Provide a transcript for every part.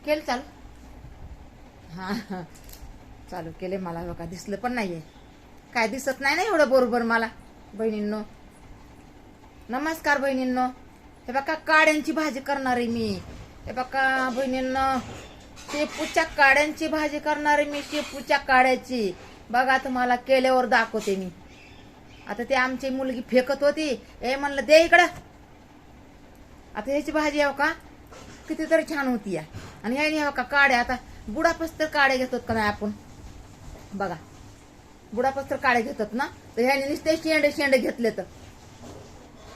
केलं चालू. हा हा चालू केले. मला बघा दिसलं पण नाहीये. काय दिसत नाही ना एवढं बरोबर मला. बहिणींनो नमस्कार बहिणींनो. हे बघा काड्यांची भाजी करणार आहे मी. हे बघा बहिणींनो शेपूच्या काड्यांची भाजी करणार आहे मी. शेपूच्या काड्याची बघा तुम्हाला केल्यावर दाखवते मी. आता ते आमची मुलगी फेकत होती. म्हणलं दे इकडं. आता ह्याची भाजी आहे का कितीतरी छान होती या. आणि ह्याने हो का काड्या आता बुडापस्तर काड्या घेतात का नाही आपण. बघा बुडापस्तर काड्या घेतात ना. तर ह्याने नुसते शेंडे घेतले तर.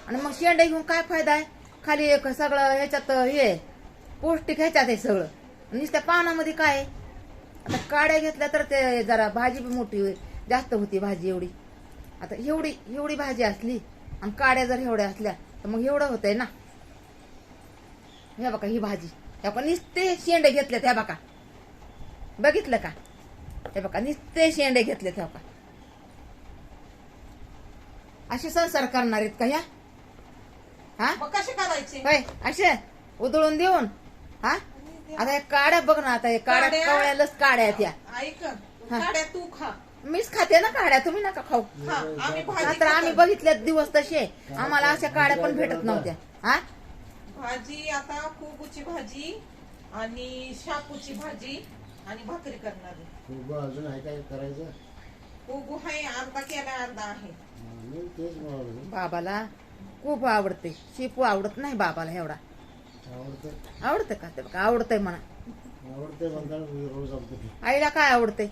आणि मग शेंडे घेऊन काय फायदा आहे. खाली एक सगळं ह्याच्यात हे पौष्टिक ह्याच्यात आहे सगळं. नुसत्या पानामध्ये काय आहे. आता काड्या घेतल्या तर ते जरा भाजी बी मोठी जास्त होती भाजी एवढी. आता एवढी भाजी असली आणि काड्या जर एवढ्या असल्या तर मग एवढं होतंय ना. हे बघा ही भाजी हे बघा नुसते शेंडे घेतलेत. हे बघा बघितलं का. हे बघा नुसते शेंडे घेतलेत. हे बघा असे संसार करणार आहेत का ह्या. हा कसे करायचे होय असे उधळून देऊन. हा आता हे काड्या बघ ना. आता हे काड्या कवळ्यालाच काड्या आहेत या. ऐक काड्या तू खा. मीच खाते ना काड्या. तुम्ही नका खाऊ. आम्ही तर आम्ही बघितले दिवस तसे आम्हाला अशा काड्या पण भेटत नव्हत्या. हा भाजी आता कोबूची भाजी आणि शापूची भाजी आणि भाकरी करणार आहे. अजून आहे काय करायचं. कोबू आहे अर्धा केला अर्धा आहे. तेच बाबाला खूप आवडते. शेपू आवडत नाही बाबाला एवढा. आवडतं का ते बघा आवडतंय म्हणा. आवडते रोज आवडते. आईला काय आवडते.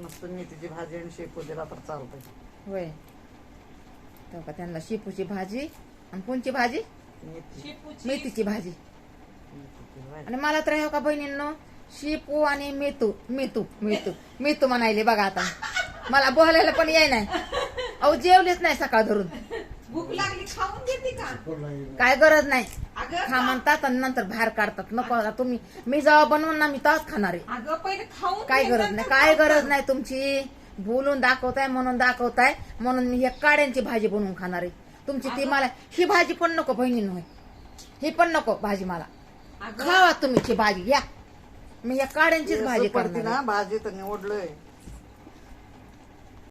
मस्त मेथीची भाजी आणि शेपू दिला तर चालतंय. होय तेव्हा त्यांना शेपूची भाजी आणि कोणची भाजी शेपूची मेथीची भाजी. आणि मला तर हे का बहिणींनो शेपू आणि मेथू मेथू मेथू मेथू म्हणायले बघा. आता मला बोलायला पण याय नाही. अहो जेवलेच नाही सकाळ धरून. भूक लागली खाऊन घेते का. काय गरज नाही. अगं खा म्हणतात आणि नंतर बाहेर काढतात. नको आता तुम्ही. मी जेव्हा बनवून ना मी तेव्हाच खाणार आहे. अगं पहिले खाऊन काय घे, गरज नंतर नाही. काय खाऊ. गरज नाही तुमची. बोलून दाखवताय म्हणून दाखवताय म्हणून मी हे काड्यांची भाजी बनवून खाणार आहे. तुमची ती मला ही भाजी पण नको बहिणींनो. होय ही पण नको भाजी मला. अगं खावा तुम्ही भाजी घ्या. मी या काड्यांचीच भाजी पडते करणार ना भाजी तर निवडलोय.